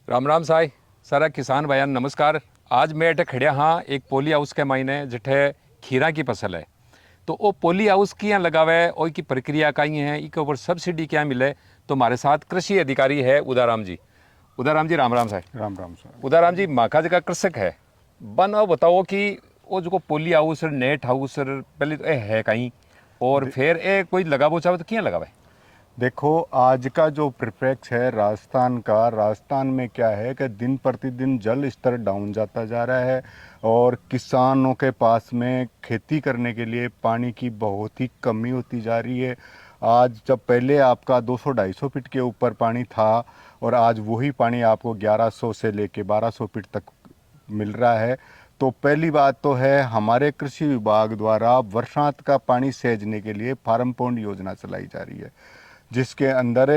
राम राम साई सारा किसान भाईयान नमस्कार। आज मैं अटे खड़िया हाँ एक पोली हाउस के मायने जिठे खीरा की फसल है। तो वो पोली हाउस किया लगावे और की प्रक्रिया कहीं है, इसके ऊपर सब्सिडी क्या मिले। तो हमारे साथ कृषि अधिकारी है उदाराम जी। उदाराम जी राम राम साई। राम राम सर। उदाराम जी माका जगह कृषक है बन और बताओ कि वो जो पोली हाउस नेट हाउस पहले तो है कहीं और फिर ए कोई लगाबो चाहे तो क्या लगावे। देखो, आज का जो परिप्रेक्ष्य है राजस्थान में क्या है कि दिन प्रतिदिन जल स्तर डाउन जाता जा रहा है और किसानों के पास में खेती करने के लिए पानी की बहुत ही कमी होती जा रही है। आज जब पहले आपका 200-250 फीट के ऊपर पानी था और आज वही पानी आपको 1100 से लेके 1200 फीट तक मिल रहा है। तो पहली बात तो है हमारे कृषि विभाग द्वारा वर्षांत का पानी सहेजने के लिए फार्म पौंड योजना चलाई जा रही है, जिसके अंदर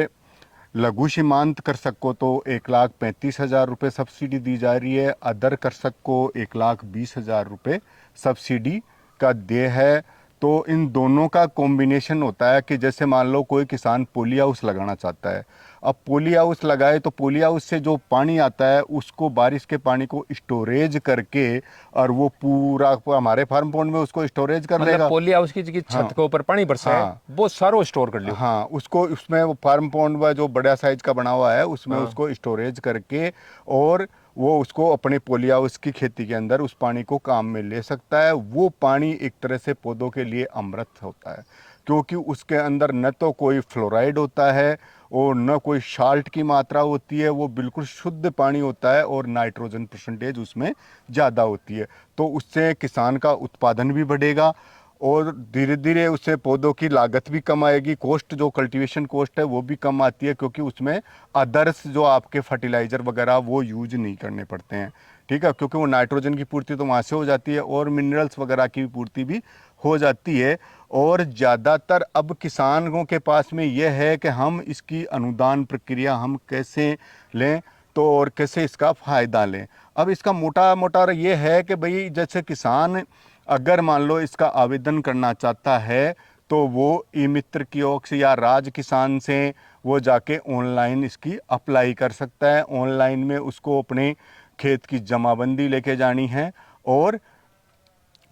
लघु सीमांत कृषक को तो 1,35,000 रुपये सब्सिडी दी जा रही है, अदर कृषक को 1,20,000 रुपये सब्सिडी का देय है। तो इन दोनों का कॉम्बिनेशन होता है कि जैसे मान लो कोई किसान पोली हाउस लगाना चाहता है। अब पोली हाउस लगाए तो पोली हाउस से जो पानी आता है उसको बारिश के पानी को स्टोरेज करके और वो पूरा हमारे फार्म पॉन्ड में उसको स्टोरेज कर मतलब लेगा। पोली हाउस की छत हाँ के ऊपर पानी बरसा है हाँ वो सारो स्टोर कर लियो। हाँ, उसको उसमें वो फार्म पॉन्ड में जो बड़ा साइज का बना हुआ है उसमें हाँ। उसको स्टोरेज करके और वो उसको अपने पोली हाउस की खेती के अंदर उस पानी को काम में ले सकता है। वो पानी एक तरह से पौधों के लिए अमृत होता है, क्योंकि उसके अंदर न तो कोई फ्लोराइड होता है और न कोई साल्ट की मात्रा होती है। वो बिल्कुल शुद्ध पानी होता है और नाइट्रोजन परसेंटेज उसमें ज़्यादा होती है। तो उससे किसान का उत्पादन भी बढ़ेगा और धीरे धीरे उससे पौधों की लागत भी कम आएगी। कॉस्ट जो कल्टीवेशन कॉस्ट है वो भी कम आती है, क्योंकि उसमें अदर्स जो आपके फर्टिलाइज़र वगैरह वो यूज नहीं करने पड़ते हैं। ठीक है, क्योंकि वो नाइट्रोजन की पूर्ति तो वहाँ से हो जाती है और मिनरल्स वगैरह की पूर्ति भी हो जाती है। और ज़्यादातर अब किसानों के पास में ये है कि हम इसकी अनुदान प्रक्रिया हम कैसे लें तो और कैसे इसका फ़ायदा लें। अब इसका मोटा मोटा ये है कि भाई जैसे किसान अगर मान लो इसका आवेदन करना चाहता है तो वो ई मित्र कियोस्क या राज किसान से वो जाके ऑनलाइन इसकी अप्लाई कर सकता है। ऑनलाइन में उसको अपने खेत की जमाबंदी लेके जानी है और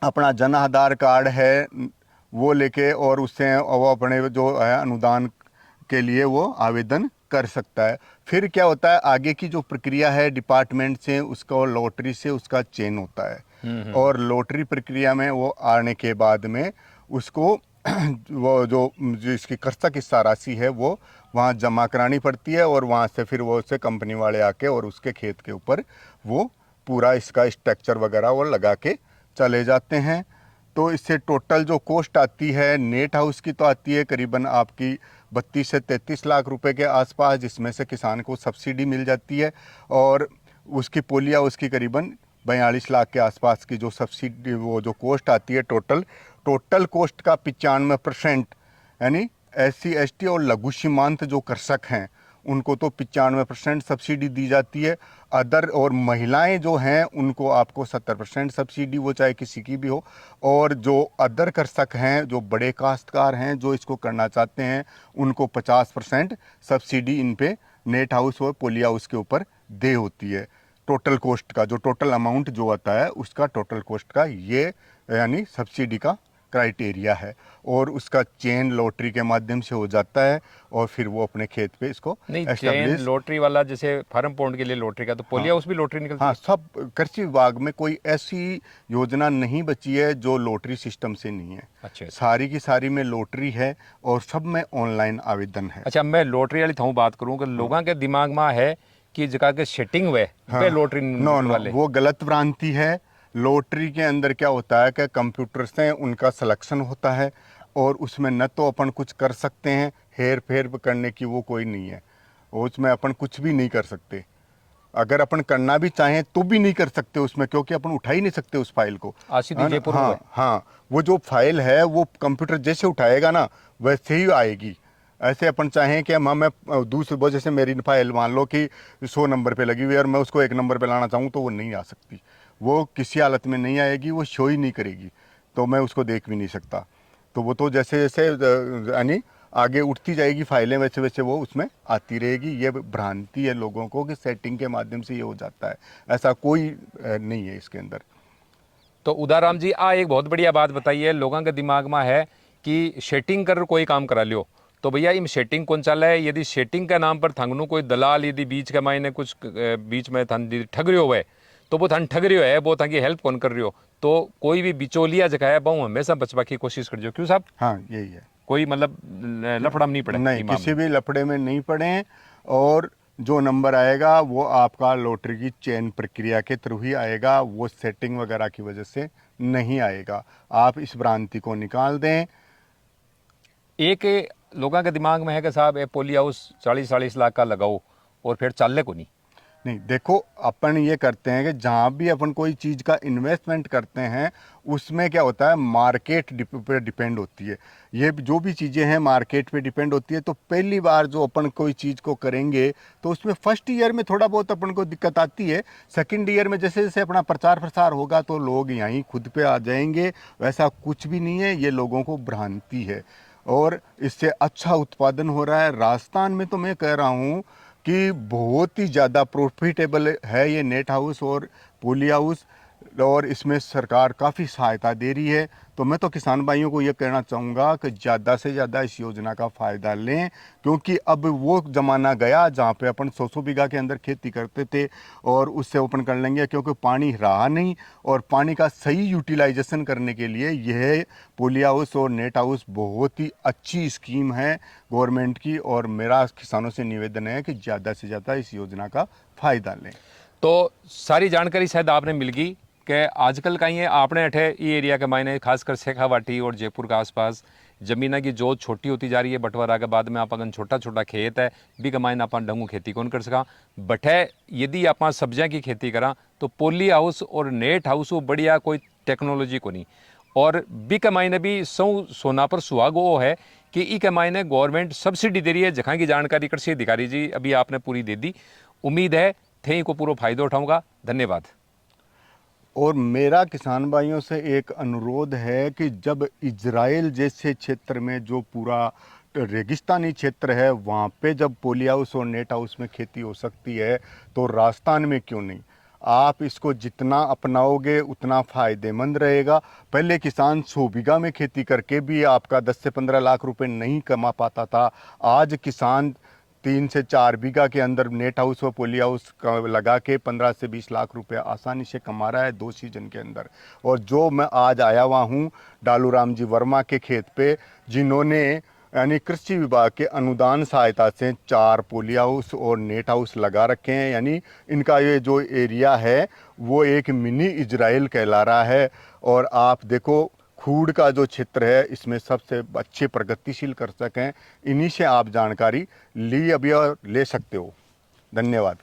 अपना जन आधार कार्ड है वो लेके और उससे वो अपने जो है अनुदान के लिए वो आवेदन कर सकता है। फिर क्या होता है आगे की जो प्रक्रिया है डिपार्टमेंट से उसका लॉटरी से उसका चयन होता है और लॉटरी प्रक्रिया में वो आने के बाद में उसको वो जो इसकी कृषक हिस्सा राशि है वो वहाँ जमा करानी पड़ती है और वहाँ से फिर वो उसे कंपनी वाले आके और उसके खेत के ऊपर वो पूरा इसका स्ट्रक्चर वगैरह वो लगा के चले जाते हैं। तो इससे टोटल जो कॉस्ट आती है नेट हाउस की तो आती है करीबन आपकी 32 से 33 लाख रुपए के आसपास, जिसमें से किसान को सब्सिडी मिल जाती है और उसकी पोलिया उसकी करीबन 42 लाख के आसपास की जो सब्सिडी वो जो कॉस्ट आती है टोटल कॉस्ट का 95% यानी SC ST और लघु सीमांत जो कृषक हैं उनको तो 95% सब्सिडी दी जाती है। अदर और महिलाएं जो हैं उनको आपको 70% सब्सिडी वो चाहे किसी की भी हो। और जो अदर कृषक हैं जो बड़े काश्तकार हैं जो इसको करना चाहते हैं उनको 50% सब्सिडी इन पे नेट हाउस और पोली हाउस के ऊपर दे होती है। टोटल कॉस्ट का जो टोटल अमाउंट जो आता है उसका टोटल कॉस्ट का ये यानी सब्सिडी का क्राइटेरिया है और उसका चेन लॉटरी के माध्यम से हो जाता है और फिर वो अपने खेत पे इसको नहीं चेन एस्टेब्लिश। लॉटरी वाला जैसे फार्म पॉन्ड के लिए लॉटरी का तो पोली हाँ हाउस भी लॉटरी निकलती हाँ, है। सब कृषि विभाग में कोई ऐसी योजना नहीं बची है जो लॉटरी सिस्टम से नहीं है। अच्छा अच्छा। सारी की सारी में लॉटरी है और सब में ऑनलाइन आवेदन है। अच्छा मैं लॉटरी वाली थाऊ बात करूँ कि लोगों के दिमाग में है कि जगह के सेटिंग हुए वे हाँ, लॉटरी नो नो, वाले। वो गलत भ्रांति है। लॉटरी के अंदर क्या होता है कि कंप्यूटर से उनका सिलेक्शन होता है और उसमें न तो अपन कुछ कर सकते हैं, हेर फेर करने की वो कोई नहीं है। उसमें अपन कुछ भी नहीं कर सकते। अगर अपन करना भी चाहें तो भी नहीं कर सकते उसमें, क्योंकि अपन उठा ही नहीं सकते उस फाइल को, आशीष है ना। जयपुर हुआ है। हाँ हाँ, वो जो फाइल है वो कंप्यूटर जैसे उठाएगा ना वैसे ही आएगी। ऐसे अपन चाहें कि मैं दूसरे वो जैसे मेरी फाइल मान लो कि 100 नंबर पे लगी हुई है और मैं उसको 1 नंबर पे लाना चाहूँ तो वो नहीं आ सकती। वो किसी हालत में नहीं आएगी, वो शो ही नहीं करेगी, तो मैं उसको देख भी नहीं सकता। तो वो तो जैसे जैसे यानी आगे उठती जाएगी फाइलें, वैसे वैसे वो उसमें आती रहेगी। ये भ्रांति है लोगों को कि सेटिंग के माध्यम से ये हो जाता है, ऐसा कोई नहीं है इसके अंदर। तो उदाराम जी आ एक बहुत बढ़िया बात बताइए, लोगों के दिमाग में है कि शेटिंग कर कोई काम करा लियो, तो भैया इम शेटिंग कौन चल है? यदि शेटिंग के नाम पर थंगनू कोई दलाल यदि बीच के मायने कुछ बीच में थन ठग रही हो है, तो वो थन ठग रही है, वो थकी हेल्प कौन कर रही हो, तो कोई भी बिचौलिया जगह है बहु हमेशा बचवा की कोशिश कर जो। क्यों साहब? हाँ यही है। कोई मतलब लफड़ा में नहीं पड़े? नहीं, इमाम किसी में। भी लफड़े में नहीं पड़े। और जो नंबर आएगा वो आपका लॉटरी की चयन प्रक्रिया के थ्रू ही आएगा, वो सेटिंग वगैरह की वजह से नहीं आएगा। आप इस भ्रांति को निकाल दें। एक लोगों के दिमाग में है कि साहब ये पोली हाउस 40-40 लाख का लगाओ और फिर चाले को नहीं। नहीं, देखो अपन ये करते हैं कि जहाँ भी अपन कोई चीज़ का इन्वेस्टमेंट करते हैं उसमें क्या होता है, मार्केट पे डिपेंड होती है। ये जो भी चीज़ें हैं मार्केट पे डिपेंड होती है। तो पहली बार जो अपन कोई चीज़ को करेंगे तो उसमें फर्स्ट ईयर में थोड़ा बहुत अपन को दिक्कत आती है। सेकंड ईयर में जैसे जैसे अपना प्रचार प्रसार होगा तो लोग यहीं खुद पे आ जाएंगे। वैसा कुछ भी नहीं है, ये लोगों को भ्रांति है और इससे अच्छा उत्पादन हो रहा है। राजस्थान में तो मैं कह रहा हूँ कि बहुत ही ज़्यादा प्रॉफिटेबल है ये नेट हाउस और पोली हाउस, और इसमें सरकार काफ़ी सहायता दे रही है। तो मैं तो किसान भाइयों को ये कहना चाहूँगा कि ज़्यादा से ज़्यादा इस योजना का फ़ायदा लें, क्योंकि अब वो ज़माना गया जहाँ पे अपन 100 बीघा के अंदर खेती करते थे और उससे ओपन कर लेंगे, क्योंकि पानी रहा नहीं। और पानी का सही यूटिलाइजेशन करने के लिए यह पोली हाउस और नेट हाउस बहुत ही अच्छी स्कीम है गवर्नमेंट की। और मेरा किसानों से निवेदन है कि ज़्यादा से ज़्यादा इस योजना का फ़ायदा लें। तो सारी जानकारी शायद आपने मिल गई कि आजकल का ये आपने अठे ये एरिया के मायने खासकर शेखावाटी और जयपुर के आसपास जमीन की जोत छोटी होती जा रही है। बंटवारा के बाद में आप अगर छोटा छोटा खेत है भी के मायने आप ढंगू खेती कौन कर सका। बटे यदि आप सब्जियां की खेती करा तो पोली हाउस और नेट हाउस वो बढ़िया कोई टेक्नोलॉजी को नहीं। और बी के मायने भी सोना पर सुहाग वो है कि ई के मायने गवर्नमेंट सब्सिडी दे रही है। जहाँ की जानकारी कृषि अधिकारी जी अभी आपने पूरी दे दी। उम्मीद है थे को पूरा फायदा उठाऊंगा। धन्यवाद। और मेरा किसान भाइयों से एक अनुरोध है कि जब इजराइल जैसे क्षेत्र में जो पूरा रेगिस्तानी क्षेत्र है वहाँ पे जब पोली हाउस और नेट हाउस में खेती हो सकती है तो राजस्थान में क्यों नहीं। आप इसको जितना अपनाओगे उतना फ़ायदेमंद रहेगा। पहले किसान 100 बीघा में खेती करके भी आपका 10 से 15 लाख रुपए नहीं कमा पाता था। आज किसान 3 से 4 बीघा के अंदर नेट हाउस और पोली हाउस का लगा के 15 से 20 लाख रुपए आसानी से कमा रहा है 2 सीजन के अंदर। और जो मैं आज आया हुआ हूँ डालूराम जी वर्मा के खेत पे, जिन्होंने यानी कृषि विभाग के अनुदान सहायता से 4 पोली हाउस और नेट हाउस लगा रखे हैं, यानी इनका ये जो एरिया है वो एक मिनी इजराइल कहला रहा है। और आप देखो खूड़ का जो क्षेत्र है इसमें सबसे अच्छे प्रगतिशील कृषक हैं। इन्हीं से आप जानकारी ली अभी और ले सकते हो। धन्यवाद।